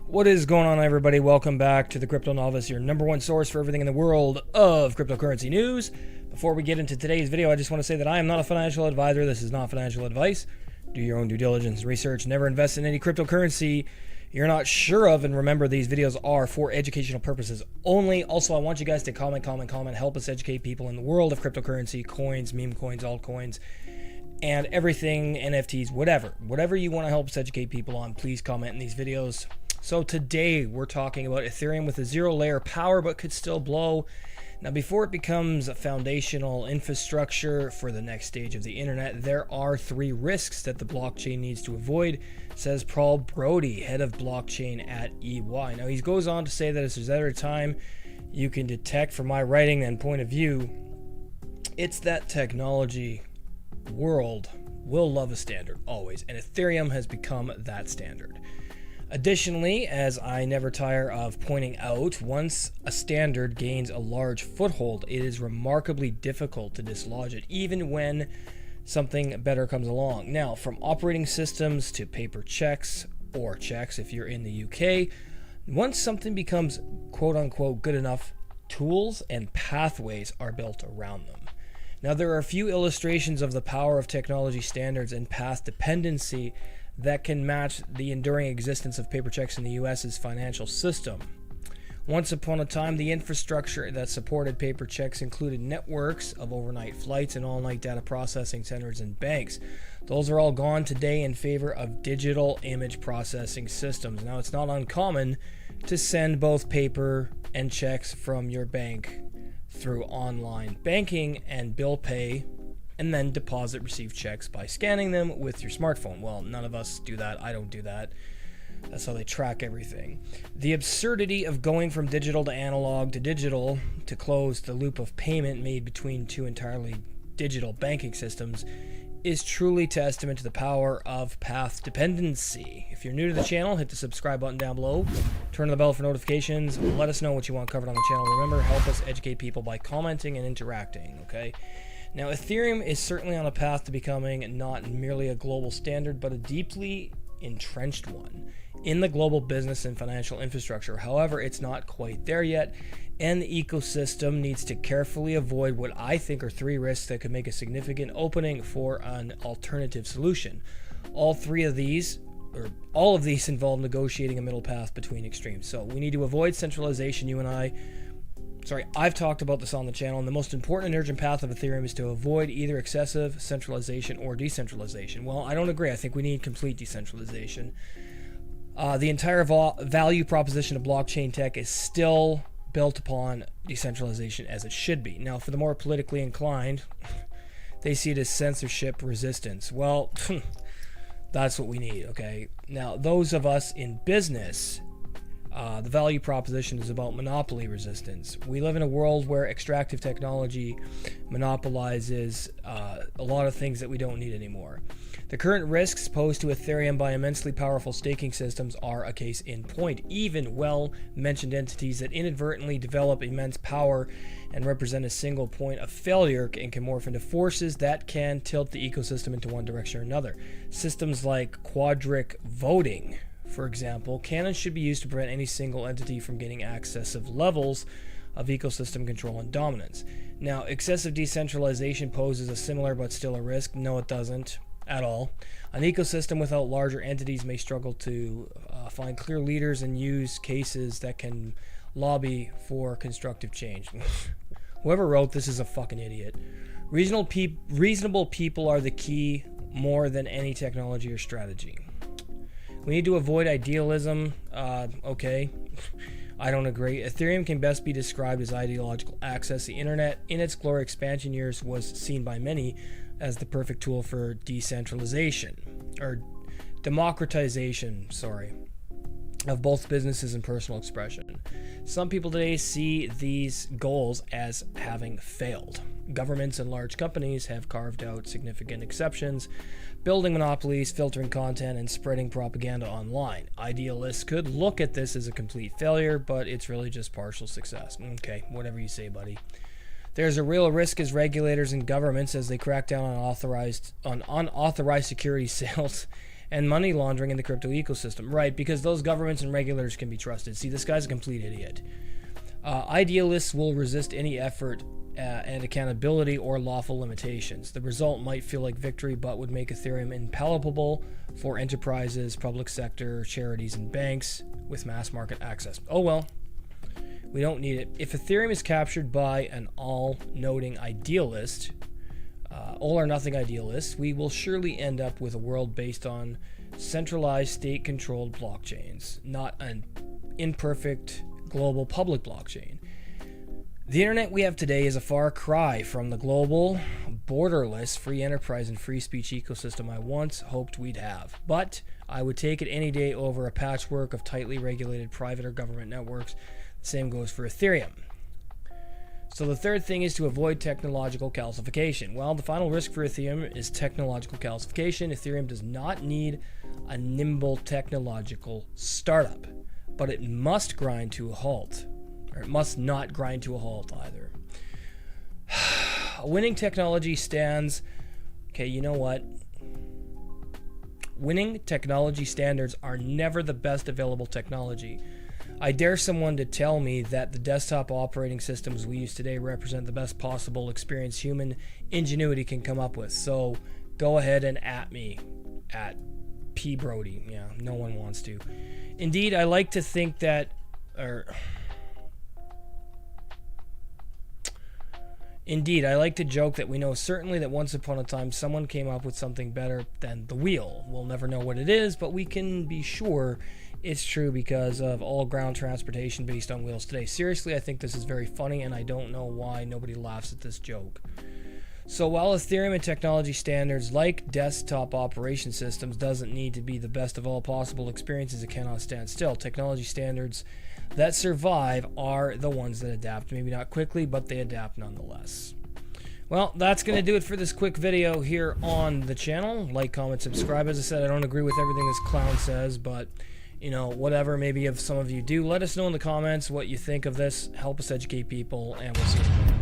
What is going on, everybody? Welcome back to the Crypto Novice, your number one source for everything in the world of cryptocurrency news. Before we get into today's video, I just want to say that I am not a financial advisor. This is not financial advice. Do your own due diligence and research. Never invest in any cryptocurrency you're not sure of. And remember, these videos are for educational purposes only. Also, I want you guys to comment. Help us educate people in the world of cryptocurrency, coins, meme coins, altcoins, and everything, NFTs, whatever you want to help us educate people on, please comment in these videos. So today we're talking about Ethereum with a zero-layer power but could still blow. Now, before it becomes a foundational infrastructure for the next stage of the internet, there are 3 risks that the blockchain needs to avoid, says Brody, head of blockchain at EY. Now, he goes on to say that if there's ever a time you can detect from my writing and point of view, it's that technology world will love a standard always, and Ethereum has become that standard. Additionally, as I never tire of pointing out, once a standard gains a large foothold, it is remarkably difficult to dislodge it, even when something better comes along. Now, from operating systems to paper checks, or checks if you're in the UK, once something becomes quote-unquote good enough, tools and pathways are built around them. Now, there are a few illustrations of the power of technology standards and path dependency that can match the enduring existence of paper checks in the US's financial system. Once upon a time, the infrastructure that supported paper checks included networks of overnight flights and all-night data processing centers and banks. Those are all gone today in favor of digital image processing systems. Now, it's not uncommon to send both paper and checks from your bank through online banking and bill pay, and then deposit receive checks by scanning them with your smartphone. Well, none of us do that. I don't do that. That's how they track everything. The absurdity of going from digital to analog to digital to close the loop of payment made between 2 entirely digital banking systems is truly testament to the power of path dependency. If you're new to the channel, hit the subscribe button down below. Turn on the bell for notifications. Let us know what you want covered on the channel. Remember, help us educate people by commenting and interacting, okay? Now, Ethereum is certainly on a path to becoming not merely a global standard, but a deeply entrenched one in the global business and financial infrastructure. However, it's not quite there yet, and the ecosystem needs to carefully avoid what I think are 3 risks that could make a significant opening for an alternative solution. All of these involve negotiating a middle path between extremes. So we need to avoid centralization. I've talked about this on the channel, and the most important and urgent path of Ethereum is to avoid either excessive centralization or decentralization. Well, I don't agree. I think we need complete decentralization. The entire value proposition of blockchain tech is still built upon decentralization, as it should be. Now, for the more politically inclined, they see it as censorship resistance. Well, that's what we need, okay? Now, those of us in business, the value proposition is about monopoly resistance. We live in a world where extractive technology monopolizes a lot of things that we don't need anymore. The current risks posed to Ethereum by immensely powerful staking systems are a case in point. Even well-mentioned entities that inadvertently develop immense power and represent a single point of failure and can morph into forces that can tilt the ecosystem into one direction or another. Systems like quadric voting, for example, can and should be used to prevent any single entity from gaining excessive levels of ecosystem control and dominance. Now, excessive decentralization poses a similar but still a risk. No, it doesn't at all. An ecosystem without larger entities may struggle to find clear leaders and use cases that can lobby for constructive change. Whoever wrote this is a fucking idiot. Reasonable people are the key more than any technology or strategy. We need to avoid idealism. Okay. I don't agree. Ethereum can best be described as ideological access. The internet, in its glory expansion years, was seen by many as the perfect tool for decentralization, or democratization, of both businesses and personal expression. Some people today see these goals as having failed. Governments and large companies have carved out significant exceptions, building monopolies, filtering content, and spreading propaganda online. Idealists could look at this as a complete failure, but it's really just partial success. Okay, whatever you say, buddy. There's a real risk as regulators and governments, as they crack down on unauthorized security sales and money laundering in the crypto ecosystem. Right, because those governments and regulators can be trusted. See, this guy's a complete idiot. Idealists will resist any effort and accountability or lawful limitations. The result might feel like victory, but would make Ethereum impalpable for enterprises, public sector, charities, and banks with mass market access. Oh well, we don't need it. If Ethereum is captured by an all-noting idealist, all-or-nothing idealist, we will surely end up with a world based on centralized, state-controlled blockchains, not an imperfect global public blockchain. The internet we have today is a far cry from the global, borderless, free enterprise and free speech ecosystem I once hoped we'd have. But I would take it any day over a patchwork of tightly regulated private or government networks. The same goes for Ethereum. So the third thing is to avoid technological calcification. Well, the final risk for Ethereum is technological calcification. Ethereum does not need a nimble technological startup, but it must grind to a halt. Or it must not grind to a halt either. Winning technology stands... Okay, you know what? Winning technology standards are never the best available technology. I dare someone to tell me that the desktop operating systems we use today represent the best possible experience human ingenuity can come up with. So go ahead and at me. At P. Brody. Yeah, no one wants to. Indeed, I like to think that... Indeed, I like to joke that we know certainly that once upon a time someone came up with something better than the wheel. We'll never know what it is, but we can be sure it's true because of all ground transportation based on wheels today. Seriously, I think this is very funny, and I don't know why nobody laughs at this joke. So while Ethereum and technology standards like desktop operation systems doesn't need to be the best of all possible experiences, it cannot stand still. Technology standards that survive are the ones that adapt. Maybe not quickly, but they adapt nonetheless. Well, that's going to do it for this quick video here on the channel. Like, comment, subscribe. As I said, I don't agree with everything this clown says, but, you know, whatever. Maybe if some of you do, let us know in the comments what you think of this. Help us educate people, and we'll see you.